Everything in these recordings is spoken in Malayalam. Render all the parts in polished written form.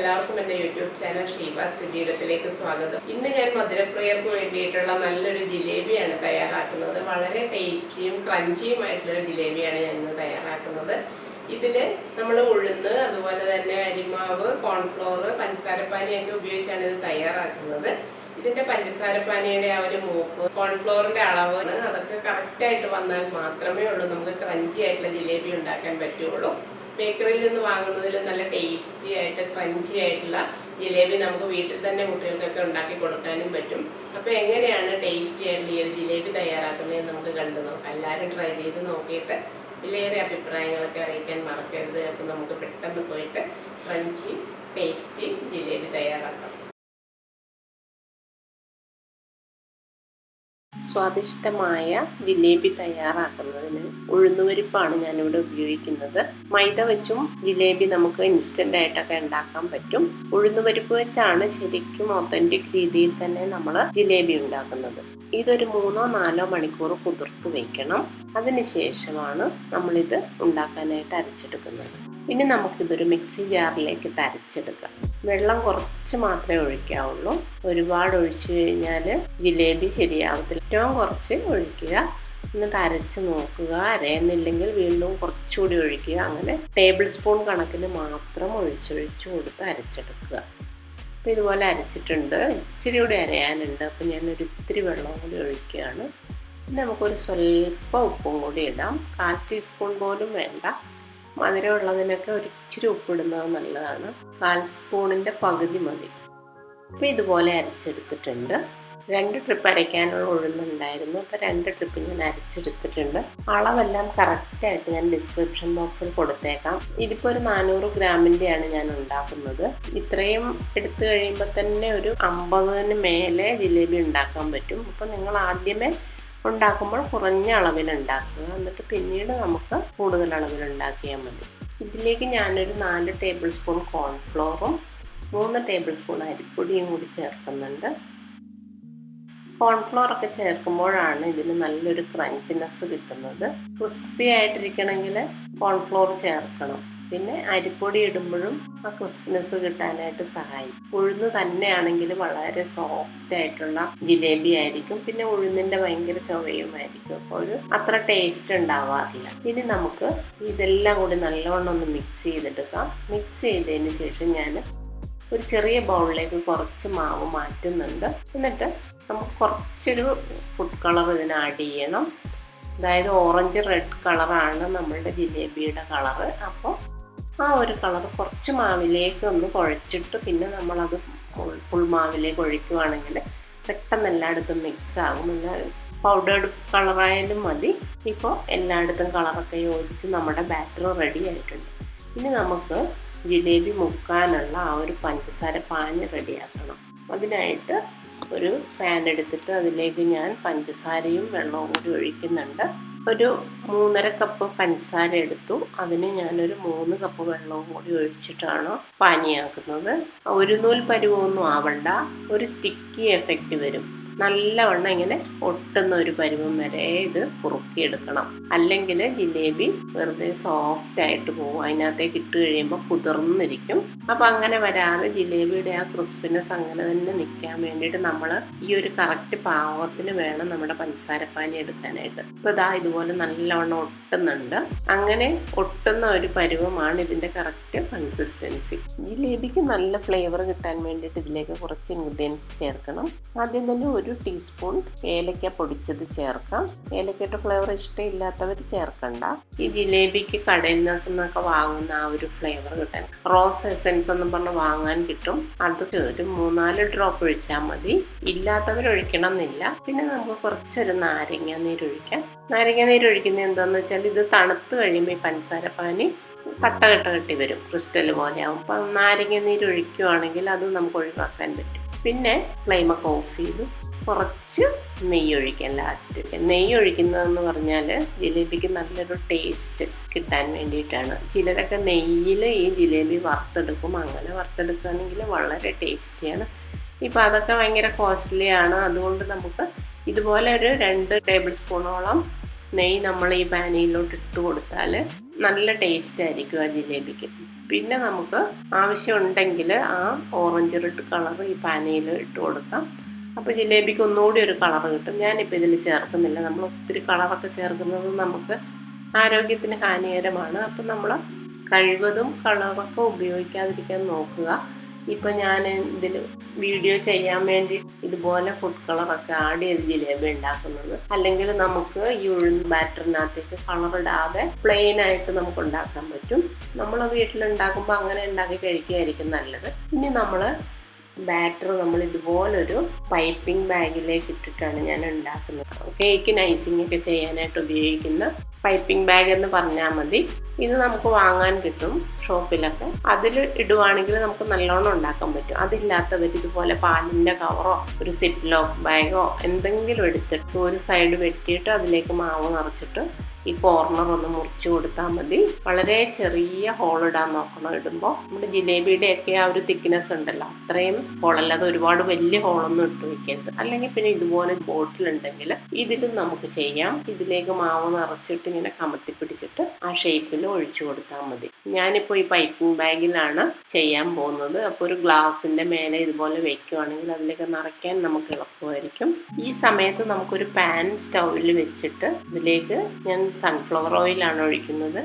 എല്ലാവർക്കും എൻ്റെ യൂട്യൂബ് ചാനൽ ഷീബാസ് ജീവിതത്തിലേക്ക് സ്വാഗതം. ഇന്ന് ഞാൻ മധുരപ്രിയർക്ക് വേണ്ടിയിട്ടുള്ള നല്ലൊരു ജിലേബിയാണ് തയ്യാറാക്കുന്നത്. വളരെ ടേസ്റ്റിയും ക്രഞ്ചിയുമായിട്ടുള്ളൊരു ജിലേബിയാണ് ഞാൻ ഇന്ന് തയ്യാറാക്കുന്നത്. ഇതിൽ നമ്മൾ ഉഴുന്ന്, അതുപോലെ തന്നെ അരിമാവ്, കോൺഫ്ലോർ, പഞ്ചസാരപ്പാനിയൊക്കെ ഉപയോഗിച്ചാണ് ഇത് തയ്യാറാക്കുന്നത്. ഇതിൻ്റെ പഞ്ചസാരപ്പാനിയുടെ ആ ഒരു മൂപ്പ്, കോൺഫ്ലോറിൻ്റെ അളവ് അതൊക്കെ കറക്റ്റായിട്ട് വന്നാൽ മാത്രമേ ഉള്ളൂ നമുക്ക് ക്രഞ്ചി ആയിട്ടുള്ള ജിലേബി ഉണ്ടാക്കാൻ പറ്റുള്ളൂ. ബേക്കറിയിൽ നിന്ന് വാങ്ങുന്നതിൽ നല്ല ടേസ്റ്റി ആയിട്ട് ക്രഞ്ചി ആയിട്ടുള്ള ജിലേബി നമുക്ക് വീട്ടിൽ തന്നെ കുട്ടികൾക്കൊക്കെ ഉണ്ടാക്കി കൊടുക്കാനും പറ്റും. അപ്പോൾ എങ്ങനെയാണ് ടേസ്റ്റി ആയിട്ടുള്ള ഈ ഒരു ജിലേബി തയ്യാറാക്കുന്നതെന്ന് നമുക്ക് കണ്ടു നോക്കാം. എല്ലാവരും ട്രൈ ചെയ്ത് നോക്കിയിട്ട് വിലയേറിയ അഭിപ്രായങ്ങളൊക്കെ അറിയിക്കാൻ മറക്കരുത്. അപ്പോൾ നമുക്ക് പെട്ടെന്ന് പോയിട്ട് ക്രഞ്ചി ടേസ്റ്റി ജിലേബി തയ്യാറാക്കാം. സ്വാദിഷ്ടമായ ജിലേബി തയ്യാറാക്കുന്നതിന് ഉഴുന്നുപരിപ്പാണ് ഞാനിവിടെ ഉപയോഗിക്കുന്നത്. മൈദ വെച്ചും ജിലേബി നമുക്ക് ഇൻസ്റ്റൻ്റ് ആയിട്ടൊക്കെ ഉണ്ടാക്കാൻ പറ്റും. ഉഴുന്നുപരിപ്പ് വെച്ചാണ് ശരിക്കും ഒത്തൻറ്റിക് രീതിയിൽ തന്നെ നമ്മൾ ജിലേബി ഉണ്ടാക്കുന്നത്. ഇതൊരു 3-4 മണിക്കൂർ കുതിർത്ത് വയ്ക്കണം. അതിനുശേഷമാണ് നമ്മളിത് ഉണ്ടാക്കാനായിട്ട് അരച്ചെടുക്കുന്നത്. ഇനി നമുക്കിതൊരു മിക്സി ജാറിലേക്ക് അരച്ചെടുക്കാം. വെള്ളം കുറച്ച് മാത്രമേ ഒഴിക്കാവുള്ളൂ. ഒരുപാട് ഒഴിച്ചു കഴിഞ്ഞാൽ ജിലേബി ശരിയാവത്തില്ല. ഏറ്റവും കുറച്ച് ഒഴിക്കുക. എന്നിട്ട് അരച്ച് നോക്കുക. അരയുന്നില്ലെങ്കിൽ വീണ്ടും കുറച്ചുകൂടി ഒഴിക്കുക. അങ്ങനെ ടേബിൾ സ്പൂൺ കണക്കിന് മാത്രം ഒഴിച്ചൊഴിച്ച് കൊടുത്ത് അരച്ചെടുക്കുക. അപ്പോൾ ഇതുപോലെ അരച്ചിട്ടുണ്ട്. ഇച്ചിരി കൂടി അരയാനുണ്ട്. അപ്പോൾ ഞാനൊരു ഇത്തിരി വെള്ളം കൂടി ഒഴിക്കുകയാണ്. പിന്നെ നമുക്കൊരു സ്വല്പം ഉപ്പും കൂടി ഇടാം. 1/4 ടീസ്പൂൺ പോലും വേണ്ട. മധുരമുള്ളതിനൊക്കെ ഒരിച്ചിരി ഉപ്പിടുന്നത് നല്ലതാണ്. 1/4 സ്പൂണിൻ്റെ പകുതി മതി. അപ്പോൾ ഇതുപോലെ അരച്ചെടുത്തിട്ടുണ്ട്. 2 ട്രിപ്പ് അരയ്ക്കാനുള്ള ഉഴുന്നുണ്ടായിരുന്നു. അപ്പോൾ 2 ട്രിപ്പ് ഞാൻ അരച്ചെടുത്തിട്ടുണ്ട്. അളവെല്ലാം കറക്റ്റായിട്ട് ഞാൻ ഡിസ്ക്രിപ്ഷൻ ബോക്സിൽ കൊടുത്തേക്കാം. ഇതിപ്പോൾ ഒരു 400 ഗ്രാമിൻ്റെയാണ് ഞാൻ ഉണ്ടാക്കുന്നത്. ഇത്രയും എടുത്തു കഴിയുമ്പോൾ തന്നെ ഒരു 50-ന് മേലെ ജിലേബി ഉണ്ടാക്കാൻ പറ്റും. അപ്പോൾ നിങ്ങൾ ആദ്യമേ ഉണ്ടാക്കുമ്പോൾ കുറഞ്ഞ അളവിൽ ഉണ്ടാക്കുക. എന്നിട്ട് പിന്നീട് നമുക്ക് കൂടുതൽ അളവിൽ ഉണ്ടാക്കിയാൽ മതി. ഇതിലേക്ക് ഞാനൊരു 4 ടേബിൾ സ്പൂൺ കോൺഫ്ലോറും 3 ടേബിൾ സ്പൂൺ അരിപ്പൊടിയും കൂടി ചേർക്കുന്നുണ്ട്. കോൺഫ്ലോറൊക്കെ ചേർക്കുമ്പോഴാണ് ഇതിന് നല്ലൊരു ക്രഞ്ചിനെസ് കിട്ടുന്നത്. ക്രിസ്പി ആയിട്ടിരിക്കണമെങ്കിൽ കോൺഫ്ലോർ ചേർക്കണം. പിന്നെ അരിപ്പൊടി ഇടുമ്പോഴും ആ ക്രിസ്പിനെസ് കിട്ടാനായിട്ട് സഹായിക്കും. ഉഴുന്ന് തന്നെയാണെങ്കിൽ വളരെ സോഫ്റ്റ് ആയിട്ടുള്ള ജിലേബി ആയിരിക്കും. പിന്നെ ഉഴുന്നിൻ്റെ ഭയങ്കര ചുവയുമായിരിക്കും. അപ്പോൾ ഒരു അത്ര ടേസ്റ്റ് ഉണ്ടാവാറില്ല. ഇനി നമുക്ക് ഇതെല്ലാം കൂടി നല്ലവണ്ണം ഒന്ന് മിക്സ് ചെയ്തെടുക്കാം. മിക്സ് ചെയ്തതിന് ശേഷം ഞാൻ ഒരു ചെറിയ ബൗളിലേക്ക് കുറച്ച് മാവ് മാറ്റുന്നുണ്ട്. എന്നിട്ട് നമുക്ക് കുറച്ചൊരു ഫുഡ് കളർ ഇതിന് ആഡ് ചെയ്യണം. അതായത് ഓറഞ്ച് റെഡ് കളറാണ് നമ്മളുടെ ജിലേബിയുടെ കളറ്. അപ്പോൾ ആ ഒരു കളർ കുറച്ച് മാവിലേക്ക് ഒന്ന് കുഴച്ചിട്ട് പിന്നെ നമ്മളത് ഫുൾ മാവിലേക്ക് ഒഴിക്കുകയാണെങ്കിൽ പെട്ടെന്ന് എല്ലായിടത്തും മിക്സ് ആകും. പൗഡേർഡ് കളറായാലും മതി. ഇപ്പോൾ എല്ലായിടത്തും കളറൊക്കെ യോജിച്ച് നമ്മുടെ ബാറ്റർ റെഡി ആയിട്ടുണ്ട്. ഇനി നമുക്ക് ജിലേബി മുക്കാനുള്ള ആ ഒരു പഞ്ചസാര പാനി റെഡിയാക്കണം. അതിനായിട്ട് ഒരു പാൻ എടുത്തിട്ട് അതിലേക്ക് ഞാൻ പഞ്ചസാരയും വെള്ളവും കൂടി ഒഴിക്കുന്നുണ്ട്. ഒരു 3.5 കപ്പ് പഞ്ചസാര എടുത്തു. അതിന് ഞാനൊരു 3 കപ്പ് വെള്ളവും കൂടി ഒഴിച്ചിട്ടാണ് പാനിയാക്കുന്നത്. ഒരു നൂൽ പരുവമൊന്നും ആവണ്ട. ഒരു സ്റ്റിക്കി എഫക്റ്റ് വരും. നല്ലവണ്ണം ഇങ്ങനെ ഒട്ടുന്ന ഒരു പരുവം വരെ ഇത് കുറുക്കിയെടുക്കണം. അല്ലെങ്കിൽ ജിലേബി വെറുതെ സോഫ്റ്റ് ആയിട്ട് പോകും. അതിനകത്തേക്ക് ഇട്ട് കഴിയുമ്പോൾ കുതിർന്നിരിക്കും. അപ്പം അങ്ങനെ വരാതെ ജിലേബിയുടെ ആ ക്രിസ്പിനെസ് അങ്ങനെ തന്നെ നിൽക്കാൻ വേണ്ടിയിട്ട് നമ്മൾ ഈ ഒരു കറക്റ്റ് പാകത്തിന് വേണം നമ്മുടെ പഞ്ചസാരപ്പാനി എടുക്കാനായിട്ട്. ഇപ്പോൾ ഇതാ ഇതുപോലെ നല്ലവണ്ണം ഒട്ടുന്നുണ്ട്. അങ്ങനെ ഒട്ടുന്ന ഒരു പരുവമാണ് ഇതിൻ്റെ കറക്റ്റ് കൺസിസ്റ്റൻസി. ജിലേബിക്ക് നല്ല ഫ്ലേവർ കിട്ടാൻ വേണ്ടിയിട്ട് ഇതിലേക്ക് കുറച്ച് ഇൻഗ്രീഡിയൻസ് ചേർക്കണം. ആദ്യം തന്നെ 1 ടീസ്പൂൺ ഏലക്ക പൊടിച്ചത് ചേർക്കാം. ഏലക്കയുടെ ഫ്ലേവർ ഇഷ്ടമില്ലാത്തവർ ചേർക്കണ്ട. ഈ ജിലേബിക്ക് കടയിൽ നിന്നൊക്കെ വാങ്ങുന്ന ആ ഒരു ഫ്ലേവർ കിട്ടാൻ റോസ് എസൻസ് ഒന്നും പറഞ്ഞ് വാങ്ങാൻ കിട്ടും. അത് ഒരു 3-4 ഡ്രോപ്പ് ഒഴിച്ചാൽ മതി. ഇല്ലാത്തവർ ഒഴിക്കണം എന്നില്ല. പിന്നെ നമുക്ക് കുറച്ചൊരു നാരങ്ങ നീരൊഴിക്കാം. നാരങ്ങ നീരൊഴിക്കുന്നത് എന്താണെന്ന് വെച്ചാൽ ഇത് തണുത്ത് കഴിയുമ്പോൾ ഈ പഞ്ചസാരപ്പാനി കട്ട കെട്ടി വരും. ക്രിസ്റ്റൽ പോലെ ആവും. അപ്പം നാരങ്ങ നീരൊഴിക്കുകയാണെങ്കിൽ അത് നമുക്ക് ഒഴിവാക്കാൻ പറ്റും. പിന്നെ ഫ്ലെയിമൊക്കെ ഓഫ് ചെയ്തു കുറച്ച് നെയ്യ് ഒഴിക്കാം. ലാസ്റ്റ് നെയ്യ് ഒഴിക്കുന്നതെന്ന് പറഞ്ഞാൽ ജിലേബിക്ക് നല്ലൊരു ടേസ്റ്റ് കിട്ടാൻ വേണ്ടിയിട്ടാണ്. ചിലരൊക്കെ നെയ്യിൽ ഈ ജിലേബി വറുത്തെടുക്കും. അങ്ങനെ വറുത്തെടുക്കുകയാണെങ്കിൽ വളരെ ടേസ്റ്റിയാണ്. ഇപ്പോൾ അതൊക്കെ ഭയങ്കര കോസ്റ്റ്ലിയാണ്. അതുകൊണ്ട് നമുക്ക് ഇതുപോലെ ഒരു 2 ടേബിൾ സ്പൂണോളം നെയ്യ് നമ്മൾ ഈ പാനിയിലോട്ട് ഇട്ട് കൊടുത്താൽ നല്ല ടേസ്റ്റ് ആയിരിക്കും ആ ജിലേബിക്ക്. പിന്നെ നമുക്ക് ആവശ്യമുണ്ടെങ്കിൽ ആ ഓറഞ്ച് റെഡ് കളർ ഈ പാനയിൽ ഇട്ട് കൊടുക്കാം. അപ്പോൾ ജിലേബിക്ക് ഒന്നുകൂടി ഒരു കളർ കിട്ടും. ഞാനിപ്പോൾ ഇതിൽ ചേർക്കുന്നില്ല. നമ്മൾ ഒത്തിരി കളറൊക്കെ ചേർക്കുന്നത് നമുക്ക് ആരോഗ്യത്തിന് ഹാനികരമാണ്. അപ്പം നമ്മൾ കഴിവതും കളറൊക്കെ ഉപയോഗിക്കാതിരിക്കാൻ നോക്കുക. ഇപ്പം ഞാൻ ഇതിൽ വീഡിയോ ചെയ്യാൻ വേണ്ടി ഇതുപോലെ ഫുഡ് കളറൊക്കെ ആഡ് ചെയ്ത് ജിലേബി ഉണ്ടാക്കുന്നത്. അല്ലെങ്കിൽ നമുക്ക് ഈ ഉഴുന്ന് ബാറ്ററിനകത്തേക്ക് കളറിടാതെ പ്ലെയിൻ ആയിട്ട് നമുക്ക് ഉണ്ടാക്കാൻ പറ്റും. നമ്മൾ വീട്ടിലുണ്ടാക്കുമ്പോൾ അങ്ങനെ ഉണ്ടാക്കി കഴിക്കുകയായിരിക്കും നല്ലത്. ഇനി നമ്മൾ ബാറ്റർ നമ്മൾ ഇതുപോലൊരു പൈപ്പിംഗ് ബാഗിലേക്ക് ഇട്ടിട്ടാണ് ഞാൻ ഉണ്ടാക്കുന്നത്. കേക്കിന് ഐസിംഗ് ഒക്കെ ചെയ്യാനായിട്ട് ഉപയോഗിക്കുന്ന പൈപ്പിംഗ് ബാഗ് എന്ന് പറഞ്ഞാൽ മതി. ഇത് നമുക്ക് വാങ്ങാൻ കിട്ടും ഷോപ്പിലൊക്കെ. അതിൽ ഇടുവാണെങ്കിൽ നമുക്ക് നല്ലോണം ഉണ്ടാക്കാൻ പറ്റും. അതില്ലാത്തവർ ഇതുപോലെ പാലിൻ്റെ കവറോ ഒരു സിപ്പ് ലോക്ക് ബാഗോ എന്തെങ്കിലും എടുത്തിട്ട് ഒരു സൈഡ് വെട്ടിയിട്ട് അതിലേക്ക് മാവ് നിറച്ചിട്ട് ഈ കോർണർ ഒന്ന് മുറിച്ച് കൊടുത്താൽ മതി. വളരെ ചെറിയ ഹോൾ ഇടാൻ നോക്കണം. ഇടുമ്പോൾ നമ്മുടെ ജിലേബിയുടെയൊക്കെ ആ ഒരു തിക്നെസ് ഉണ്ടല്ലോ, അത്രയും ഹോളല്ലാതെ ഒരുപാട് വലിയ ഹോളൊന്നും ഇട്ട് വയ്ക്കരുത്. അല്ലെങ്കിൽ പിന്നെ ഇതുപോലെ ബോട്ടിലുണ്ടെങ്കിൽ ഇതിലും നമുക്ക് ചെയ്യാം. ഇതിലേക്ക് മാവ് നിറച്ചിട്ട് ഇങ്ങനെ കമത്തി പിടിച്ചിട്ട് ആ ഷേപ്പിൽ ഒഴിച്ചു കൊടുത്താൽ മതി. ഞാനിപ്പോൾ ഈ പൈപ്പിംഗ് ബാഗിലാണ് ചെയ്യാൻ പോകുന്നത്. അപ്പോൾ ഒരു ഗ്ലാസിൻ്റെ മേലെ ഇതുപോലെ വെക്കുകയാണെങ്കിൽ അതിലേക്ക് നിറയ്ക്കാൻ നമുക്ക് എളുപ്പമായിരിക്കും. ഈ സമയത്ത് നമുക്കൊരു പാൻ സ്റ്റൗവിൽ വെച്ചിട്ട് ഇതിലേക്ക് ഞാൻ സൺഫ്ലവർ ഓയിലാണ് ഒഴിക്കുന്നത്.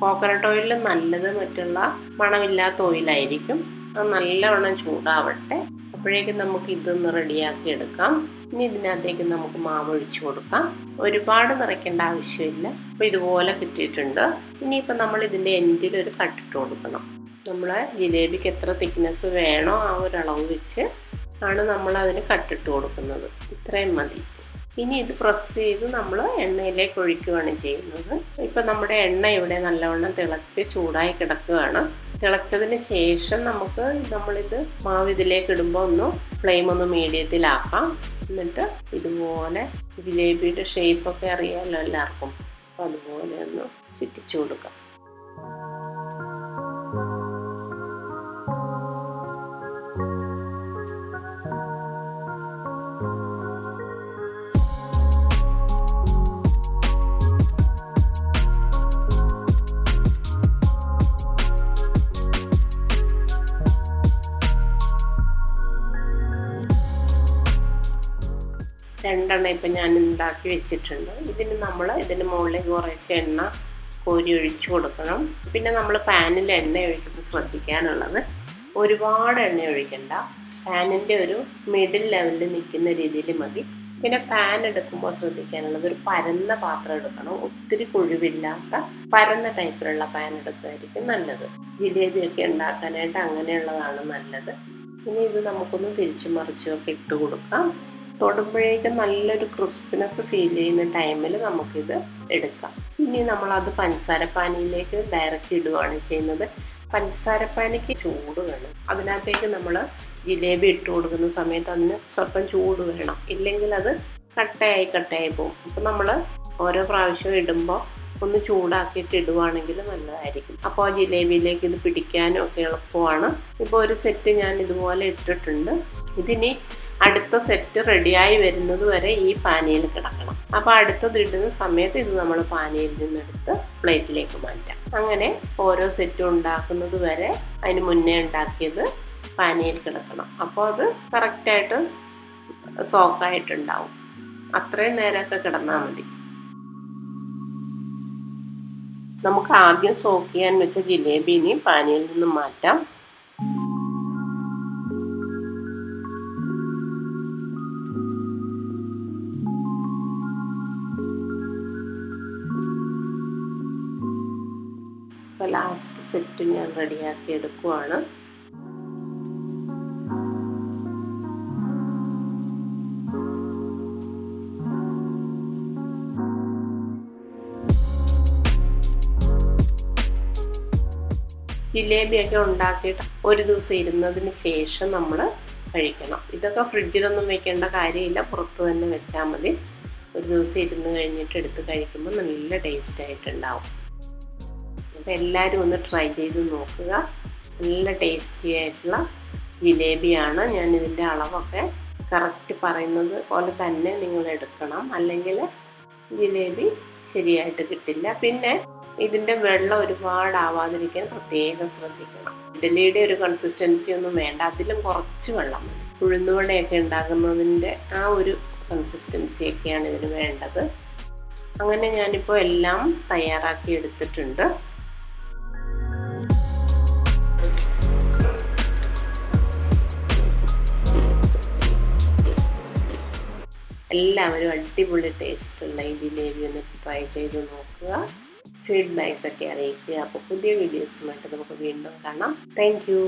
കോക്കനട്ട് ഓയിൽ നല്ലത്, മറ്റുള്ള മണമില്ലാത്ത ഓയിലായിരിക്കും. അത് നല്ലവണ്ണം ചൂടാവട്ടെ. അപ്പോഴേക്കും നമുക്ക് ഇതൊന്ന് റെഡിയാക്കി എടുക്കാം. ഇനി ഇതിനകത്തേക്ക് നമുക്ക് മാവ് ഒഴിച്ചു കൊടുക്കാം. ഒരുപാട് നിറയ്ക്കേണ്ട ആവശ്യമില്ല. അപ്പോൾ ഇതുപോലെ കിട്ടിയിട്ടുണ്ട്. ഇനിയിപ്പോൾ നമ്മൾ ഇതിൻ്റെ എൻഡിൽ ഒരു കട്ടിട്ട് കൊടുക്കണം. നമ്മൾ ജിലേബിക്ക് എത്ര തിക്നെസ് വേണോ ആ ഒരളവ് വെച്ച് ആണ് നമ്മൾ അതിന് കട്ടിട്ട് കൊടുക്കുന്നത്. ഇത്രയും മതി. ഇനി ഇത് പ്രസ് ചെയ്ത് നമ്മൾ എണ്ണയിലേക്ക് ഒഴിക്കുകയാണ് ചെയ്യുന്നത്. ഇപ്പം നമ്മുടെ എണ്ണ ഇവിടെ നല്ലവണ്ണം തിളച്ച് ചൂടായി കിടക്കുകയാണ്. തിളച്ചതിന് ശേഷം നമ്മളിത് മാവ് ഇതിലേക്ക് ഇടുമ്പോൾ ഫ്ലെയിം ഒന്ന് മീഡിയത്തിലാക്കാം. എന്നിട്ട് ഇതുപോലെ ജിലേബിയുടെ ഷേപ്പൊക്കെ അറിയാമല്ലോ എല്ലാവർക്കും. അപ്പോൾ അതുപോലെ ഒന്ന് ചുറ്റിച്ചു കൊടുക്കാം. രണ്ടെണ്ണം ഇപ്പം ഞാൻ ഉണ്ടാക്കി വെച്ചിട്ടുണ്ട്. ഇതിന് മുകളിലേക്ക് കുറേശ്ശെ എണ്ണ കോരി ഒഴിച്ചു കൊടുക്കണം. പിന്നെ നമ്മൾ പാനിൽ എണ്ണ ഒഴിക്കുമ്പോൾ ശ്രദ്ധിക്കാനുള്ളത് ഒരുപാട് എണ്ണ ഒഴിക്കണ്ട. പാനിൻ്റെ ഒരു മിഡിൽ ലെവലിൽ നിൽക്കുന്ന രീതിയിൽ മതി. പിന്നെ പാൻ എടുക്കുമ്പോൾ ശ്രദ്ധിക്കാനുള്ളത് ഒരു പരന്ന പാത്രം എടുക്കണം. ഒത്തിരി കുഴിവില്ലാത്ത പരന്ന ടൈപ്പിലുള്ള പാൻ എടുക്കുകയായിരിക്കും നല്ലത്. ജിലേബിയൊക്കെ ഉണ്ടാക്കാനായിട്ട് അങ്ങനെയുള്ളതാണ് നല്ലത്. ഇനി ഇത് നമുക്കൊന്ന് തിരിച്ചു മറിച്ചുമൊക്കെ ഇട്ട് കൊടുക്കാം. തൊടുമ്പോഴേക്കും നല്ലൊരു ക്രിസ്പിനെസ് ഫീൽ ചെയ്യുന്ന ടൈമിൽ നമുക്കിത് എടുക്കാം. ഇനി നമ്മളത് പഞ്ചസാരപ്പാനിയിലേക്ക് ഡയറക്റ്റ് ഇടുകയാണ് ചെയ്യുന്നത്. പഞ്ചസാരപ്പാനിക്ക് ചൂട് വേണം. അതിനകത്തേക്ക് നമ്മൾ ജിലേബി ഇട്ട് കൊടുക്കുന്ന സമയത്ത് അതിന് സ്വല്പം ചൂട് വേണം. ഇല്ലെങ്കിൽ അത് കട്ടയായി പോകും. അപ്പം നമ്മൾ ഓരോ പ്രാവശ്യവും ഇടുമ്പോൾ ഒന്ന് ചൂടാക്കിയിട്ട് ഇടുവാണെങ്കിൽ നല്ലതായിരിക്കും. അപ്പോൾ ആ ജിലേബിയിലേക്ക് ഇത് പിടിക്കാനും ഒക്കെ എളുപ്പമാണ്. ഇപ്പോൾ ഒരു സെറ്റ് ഞാൻ ഇതുപോലെ ഇട്ടിട്ടുണ്ട്. ഇതിനി അടുത്ത സെറ്റ് റെഡിയായി വരുന്നത് വരെ ഈ പാനിയിൽ കിടക്കണം. അപ്പോൾ അടുത്തത് ഇടുന്ന സമയത്ത് ഇത് നമ്മൾ പാനിയിൽ നിന്നെടുത്ത് പ്ലേറ്റിലേക്ക് മാറ്റാം. അങ്ങനെ ഓരോ സെറ്റും ഉണ്ടാക്കുന്നത് വരെ അതിന് മുന്നേ ഉണ്ടാക്കിയത് പാനിയിൽ കിടക്കണം. അപ്പോൾ അത് കറക്റ്റായിട്ട് സോക്കായിട്ടുണ്ടാവും. അത്രയും നേരമൊക്കെ കിടന്നാൽ മതി. നമുക്ക് ആദ്യം സോക്ക് ചെയ്യാൻ വെച്ച ജിലേബിനി പാനിയിൽ നിന്ന് മാറ്റാം. അപ്പോൾ ലാസ്റ്റ് സെറ്റ് ഞാൻ റെഡിയാക്കി എടുക്കുവാണ്. ജിലേബിയൊക്കെ ഉണ്ടാക്കിയിട്ട് ഒരു ദിവസം ഇരുന്നതിന് ശേഷം നമ്മൾ കഴിക്കണം. ഇതൊക്കെ ഫ്രിഡ്ജിലൊന്നും വെക്കേണ്ട കാര്യമില്ല, പുറത്ത് തന്നെ വെച്ചാൽ മതി. ഒരു ദിവസം ഇരുന്ന് കഴിഞ്ഞിട്ട് എടുത്ത് കഴിക്കുമ്പോൾ നല്ല ടേസ്റ്റായിട്ടുണ്ടാവും. അപ്പോൾ എല്ലാവരും ഒന്ന് ട്രൈ ചെയ്ത് നോക്കുക. നല്ല ടേസ്റ്റി ആയിട്ടുള്ള ജിലേബിയാണ്. ഞാനിതിൻ്റെ അളവൊക്കെ കറക്റ്റ് പറയുന്നത് പോലെ തന്നെ നിങ്ങൾ എടുക്കണം. അല്ലെങ്കിൽ ജിലേബി ശരിയായിട്ട് കിട്ടില്ല. പിന്നെ ഇതിൻ്റെ വെള്ളം ഒരുപാട് ആവാതിരിക്കാൻ പ്രത്യേകം ശ്രദ്ധിക്കണം. ഇഡ്ഡലിയുടെ ഒരു കൺസിസ്റ്റൻസി ഒന്നും വേണ്ട, അതിലും കുറച്ച് വെള്ളം മതി. ഉഴുന്നുവടയൊക്കെ ഉണ്ടാക്കുന്നതിൻ്റെ ആ ഒരു കൺസിസ്റ്റൻസിയൊക്കെയാണ് ഇതിന് വേണ്ടത്. അങ്ങനെ ഞാനിപ്പോൾ എല്ലാം തയ്യാറാക്കി എടുത്തിട്ടുണ്ട്. എല്ലാവരും അടിപൊളി ടേസ്റ്റുള്ള ഈ ജിലേബി ഒന്ന് ട്രൈ ചെയ്ത് നോക്കുക. ഫീഡ്ബാക്സ് ഒക്കെ അറിയിക്കുക. അപ്പോൾ പുതിയ വീഡിയോസുമായിട്ട് നമുക്ക് വീണ്ടും കാണാം. Thank you.